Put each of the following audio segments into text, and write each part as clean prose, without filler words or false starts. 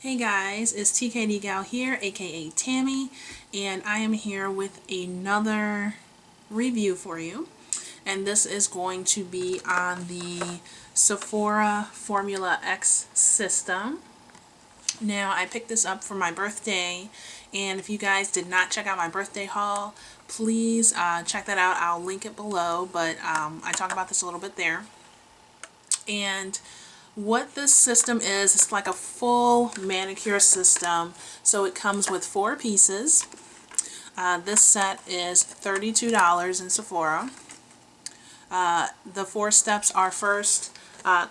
Hey guys, it's TKD Gal here, aka Tammy, and I am here with another review for you. And this is going to be on the Sephora Formula X system. Now, I picked this up for my birthday, and if you guys did not check out my birthday haul, please check that out. I'll link it below, but I talk about this a little bit there. And what this system is, it's like a full manicure system. So it comes with 4 pieces. This set is $32 in Sephora. The 4 steps are first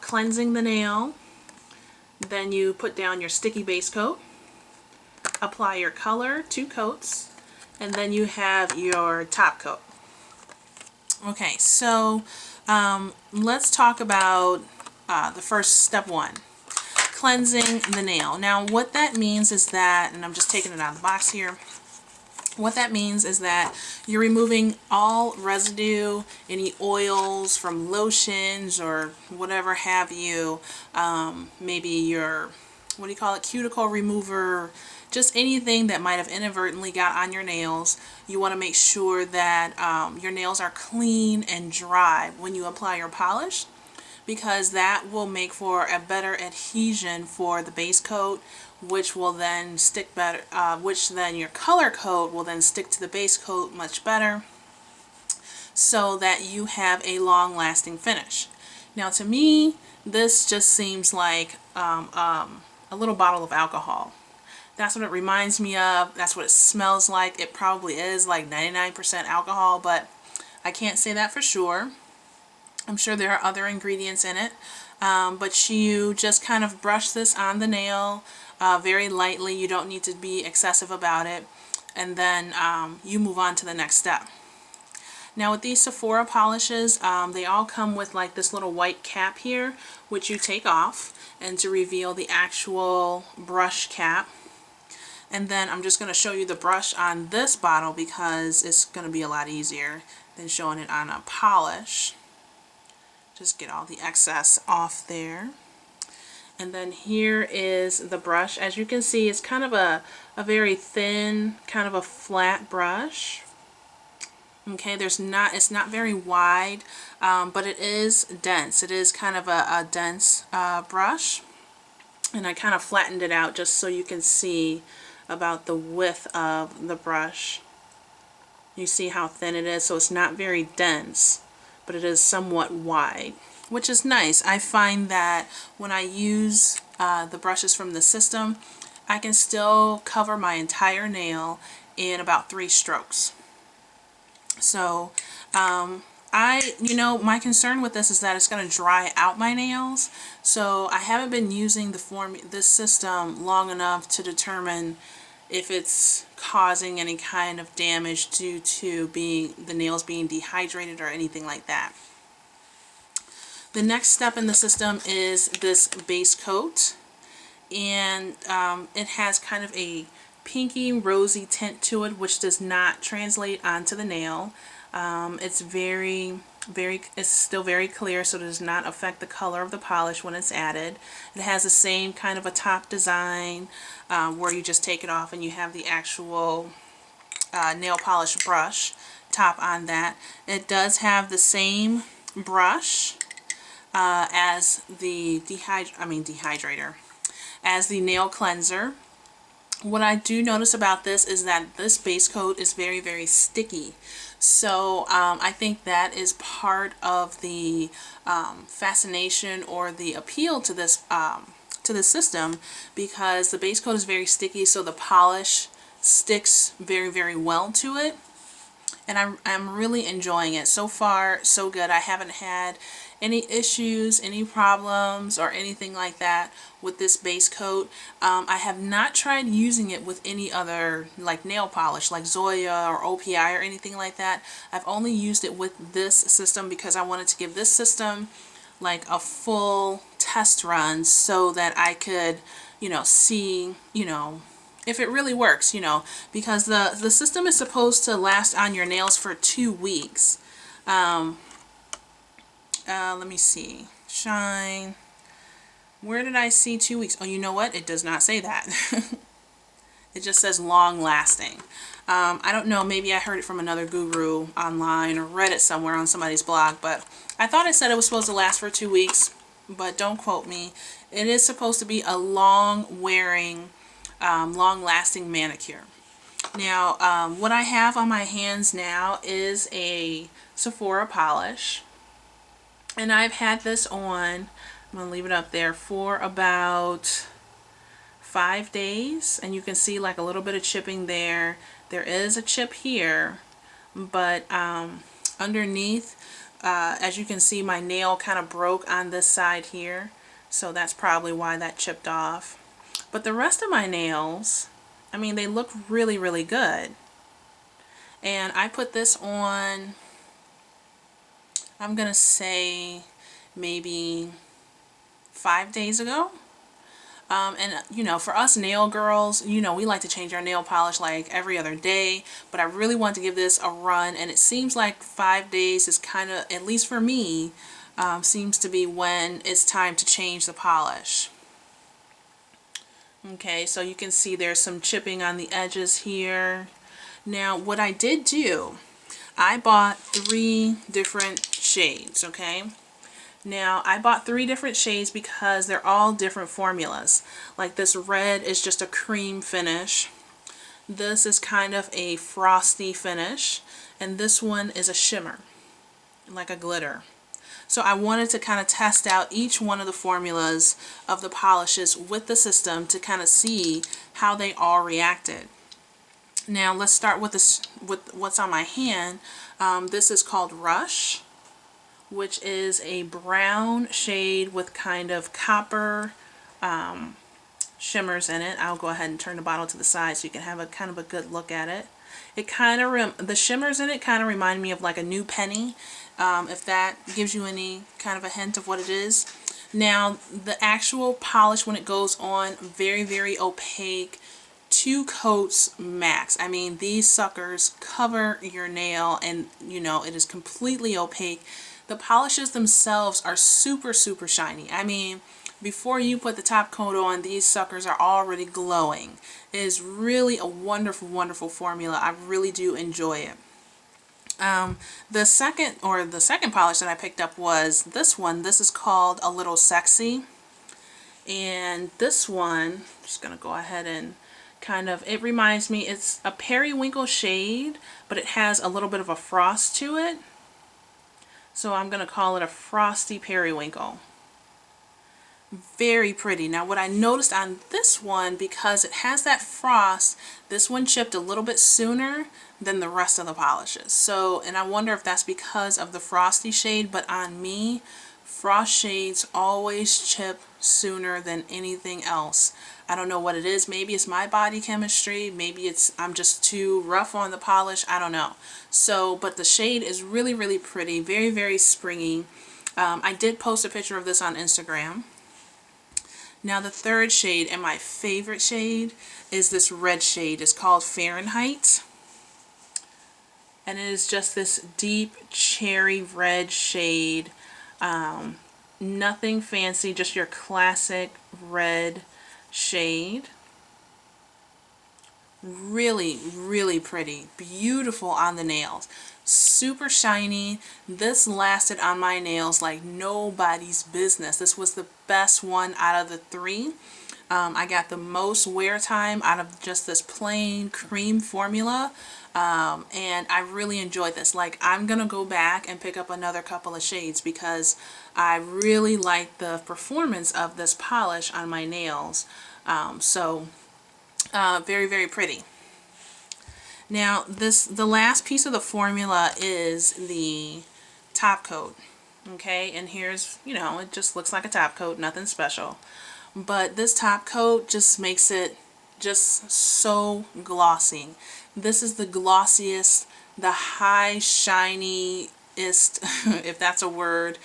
cleansing the nail, then you put down your sticky base coat, apply your color, 2 coats, and then you have your top coat. Okay, so let's talk about the first step 1, cleansing the nail. Now what that means is that, and I'm just taking it out of the box here, what that means is that you're removing all residue, any oils from lotions or whatever have you, maybe your, what do you call it, cuticle remover, just anything that might have inadvertently got on your nails. You want to make sure that your nails are clean and dry when you apply your polish, because that will make for a better adhesion for the base coat, which will then stick better, which then your color coat will then stick to the base coat much better, so that you have a long-lasting finish. Now to me, this just seems like a little bottle of alcohol. That's what it reminds me of. That's what it smells like. It probably is like 99% alcohol, but I can't say that for sure. I'm sure there are other ingredients in it, but you just kind of brush this on the nail very lightly. You don't need to be excessive about it, and then you move on to the next step. Now with these Sephora polishes, they all come with like this little white cap here, which you take off and to reveal the actual brush cap. And then I'm just going to show you the brush on this bottle because it's going to be a lot easier than showing it on a polish. Just get all the excess off there. And then here is the brush. As you can see, it's kind of a very thin, kind of a flat brush. Okay, it's not very wide, but it is dense. It is kind of a dense brush. And I kind of flattened it out just so you can see about the width of the brush. You see how thin it is, so it's not very dense, but it is somewhat wide, which is nice. I find that when I use the brushes from the system, I can still cover my entire nail in about 3 strokes. So my concern with this is that it's going to dry out my nails. So I haven't been using this system long enough to determine if it's causing any kind of damage due to the nails being dehydrated or anything like that. The next step in the system is this base coat, and it has kind of a pinky rosy tint to it, which does not translate onto the nail. It's it's still very clear, so it does not affect the color of the polish when it's added. It has the same kind of a top design where you just take it off and you have the actual nail polish brush top on that. It does have the same brush as the dehydrator, as the nail cleanser. What I do notice about this is that this base coat is very, very sticky. So I think that is part of the fascination or the appeal to this system, because the base coat is very sticky, so the polish sticks very, very well to it. And I'm really enjoying it. So far, so good. I haven't had any issues, any problems, or anything like that with this base coat. I have not tried using it with any other like nail polish like Zoya or OPI or anything like that. I've only used it with this system because I wanted to give this system like a full test run so that I could, see, if it really works, because the system is supposed to last on your nails for 2 weeks. Let me see. Shine. Where did I see 2 weeks? Oh, you know what? It does not say that. It just says long lasting. I don't know, maybe I heard it from another guru online or read it somewhere on somebody's blog, but I thought it said it was supposed to last for 2 weeks, but don't quote me. It is supposed to be a long wearing, long lasting manicure. Now, what I have on my hands now is a Sephora polish, and I've had this on, I'm going to leave it up there, for about 5 days, and you can see like a little bit of chipping there. There is a chip here, but underneath, as you can see, my nail kind of broke on this side here, so that's probably why that chipped off. But the rest of my nails, I mean, they look really, really good. And I put this on, I'm gonna say maybe 5 days ago. And you know, for us nail girls, you know, we like to change our nail polish like every other day, but I really want to give this a run, and it seems like 5 days is kind of, at least for me, seems to be when it's time to change the polish. Okay, so you can see there's some chipping on the edges here. Now, what I did do, I bought 3 different shades, okay? Now, I bought 3 different shades because they're all different formulas. Like this red is just a cream finish. This is kind of a frosty finish. And this one is a shimmer, like a glitter. So I wanted to kind of test out each one of the formulas of the polishes with the system to kind of see how they all reacted. Now, let's start with this, with what's on my hand. This is called Rush, which is a brown shade with kind of copper shimmers in it. I'll go ahead and turn the bottle to the side so you can have a kind of a good look at it. It kind of, the shimmers in it kind of remind me of like a new penny, if that gives you any kind of a hint of what it is. Now, the actual polish when it goes on, very, very opaque. 2 coats max. I mean, these suckers cover your nail, and you know, it is completely opaque. The polishes themselves are super, super shiny. I mean, before you put the top coat on, these suckers are already glowing. It is really a wonderful, wonderful formula. I really do enjoy it. The second polish that I picked up was this one. This is called A Little Sexy. And this one, I'm just going to go ahead and kind of, it reminds me, it's a periwinkle shade, but it has a little bit of a frost to it. So I'm going to call it a frosty periwinkle. Very pretty. Now, what I noticed on this one, because it has that frost, this one chipped a little bit sooner than the rest of the polishes. So, and I wonder if that's because of the frosty shade, but on me, frost shades always chip sooner than anything else. I don't know what it is. Maybe it's my body chemistry. Maybe it's I'm just too rough on the polish. I don't know. So, but the shade is really, really pretty. Very, very springy. I did post a picture of this on Instagram. Now, the third shade, and my favorite shade, is this red shade. It's called Fahrenheit. And it is just this deep cherry red shade. Nothing fancy, just your classic red shade. Really, really pretty. Beautiful on the nails. Super shiny. This lasted on my nails like nobody's business. This was the best one out of the 3. I got the most wear time out of just this plain cream formula. And I really enjoyed this. Like, I'm gonna go back and pick up another couple of shades because I really like the performance of this polish on my nails. Very, very pretty. Now, the last piece of the formula is the top coat. Okay, and here's, you know, it just looks like a top coat, nothing special. But this top coat just makes it just so glossy. This is the glossiest, the high shiniest, if that's a word,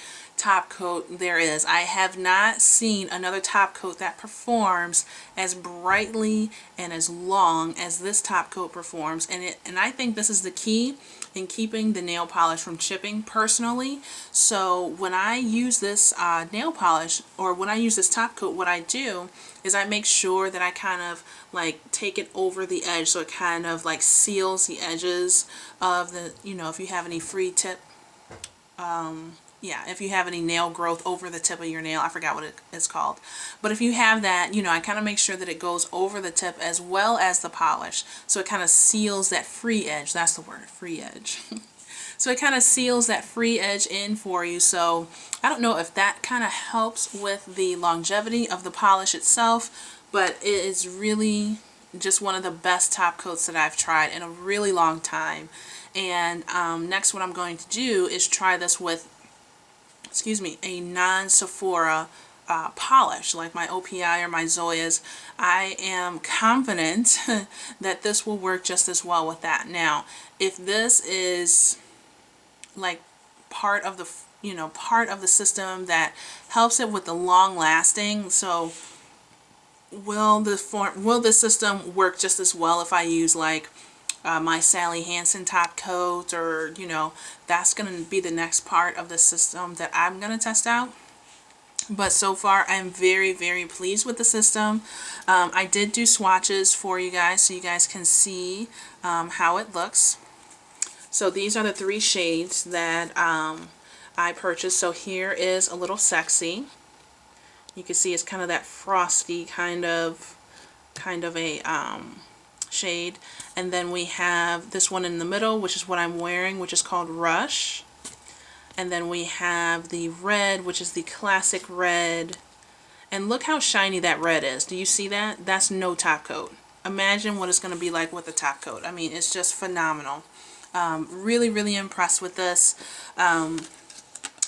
top coat there is. I have not seen another top coat that performs as brightly and as long as this top coat performs, and I think this is the key in keeping the nail polish from chipping personally. So when I use this nail polish, or when I use this top coat, what I do is I make sure that I kind of like take it over the edge, so it kind of like seals the edges of the, you know, if you have any free tip, yeah, if you have any nail growth over the tip of your nail, I forgot what it's called. But if you have that, you know, I kind of make sure that it goes over the tip as well as the polish. So it kind of seals that free edge. That's the word, free edge. So it kind of seals that free edge in for you. So I don't know if that kind of helps with the longevity of the polish itself, but it is really just one of the best top coats that I've tried in a really long time. And next, what I'm going to do is try this with, excuse me, a non-Sephora polish like my OPI or my Zoya's. I am confident that this will work just as well with that. Now, if this is like part of the, you know, part of the system that helps it with the long lasting, so will the system work just as well if I use like my Sally Hansen top coat, or, you know, that's going to be the next part of the system that I'm going to test out. But so far, I'm very, very pleased with the system. I did do swatches for you guys so you guys can see how it looks. So these are the 3 shades that I purchased. So here is a little sexy. You can see it's kind of that frosty kind of a shade. And then we have this one in the middle, which is what I'm wearing, which is called Rush. And then we have the red, which is the classic red. And look how shiny that red is. Do you see that? That's no top coat. Imagine what it's going to be like with a top coat. I mean, it's just phenomenal. Really, really impressed with this.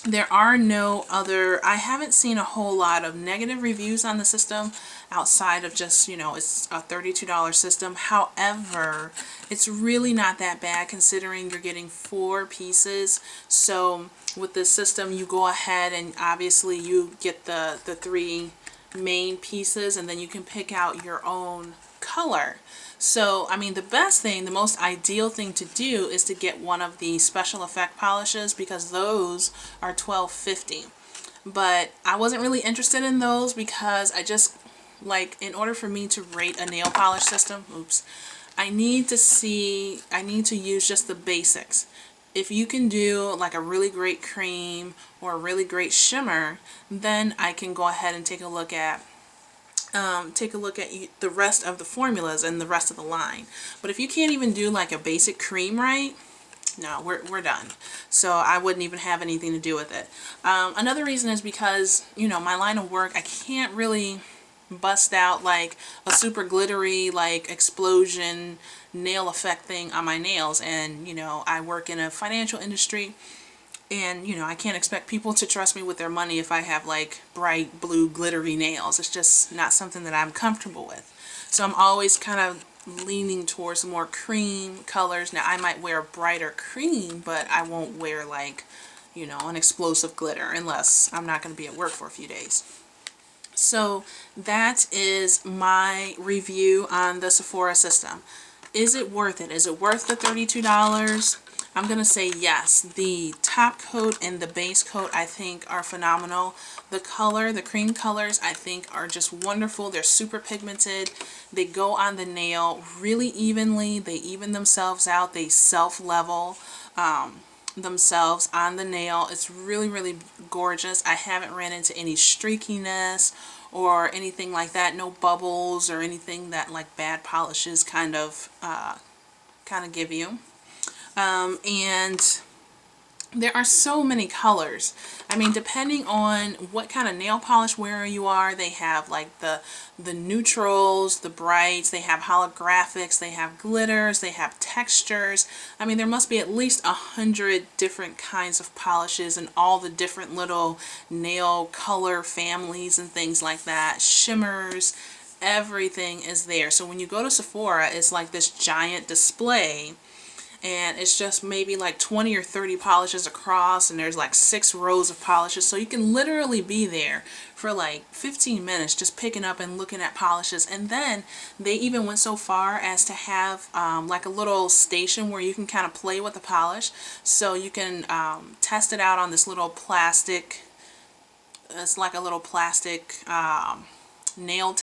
There are no other, I haven't seen a whole lot of negative reviews on the system outside of just, you know, it's a $32 system. However, it's really not that bad considering you're getting 4 pieces. So with this system, you go ahead and obviously you get the 3 main pieces, and then you can pick out your own color. So, I mean, the best thing, the most ideal thing to do is to get one of the special effect polishes, because those are $12.50. But I wasn't really interested in those because I just, like, in order for me to rate a nail polish system, I need to use just the basics. If you can do like a really great cream or a really great shimmer, then I can go ahead and take a look at the rest of the formulas and the rest of the line. But if you can't even do like a basic cream right, no, we're done. So I wouldn't even have anything to do with it. Another reason is because, you know, my line of work, I can't really bust out like a super glittery like explosion nail effect thing on my nails. And, you know, I work in a financial industry, and, you know, I can't expect people to trust me with their money if I have like bright blue glittery nails. It's just not something that I'm comfortable with. So I'm always kind of leaning towards more cream colors. Now I might wear a brighter cream, but I won't wear like, you know, an explosive glitter unless I'm not going to be at work for a few days. So that is my review on the Sephora system. Is it worth it? Is it worth the $32? I'm going to say yes. The top coat and the base coat I think are phenomenal. The color, the cream colors, I think are just wonderful. They're super pigmented. They go on the nail really evenly. They even themselves out. They self-level themselves on the nail. It's really, really gorgeous. I haven't ran into any streakiness or anything like that. No bubbles or anything that like bad polishes kind of give you. And there are so many colors. I mean, depending on what kind of nail polish wearer you are, they have like the neutrals, the brights, they have holographics, they have glitters, they have textures. I mean, there must be at least 100 different kinds of polishes and all the different little nail color families and things like that. Shimmers, everything is there. So when you go to Sephora, it's like this giant display and it's just maybe like 20 or 30 polishes across, and there's like 6 rows of polishes, so you can literally be there for like 15 minutes just picking up and looking at polishes. And then they even went so far as to have like a little station where you can kind of play with the polish, so you can test it out on this little plastic, it's like a little plastic nail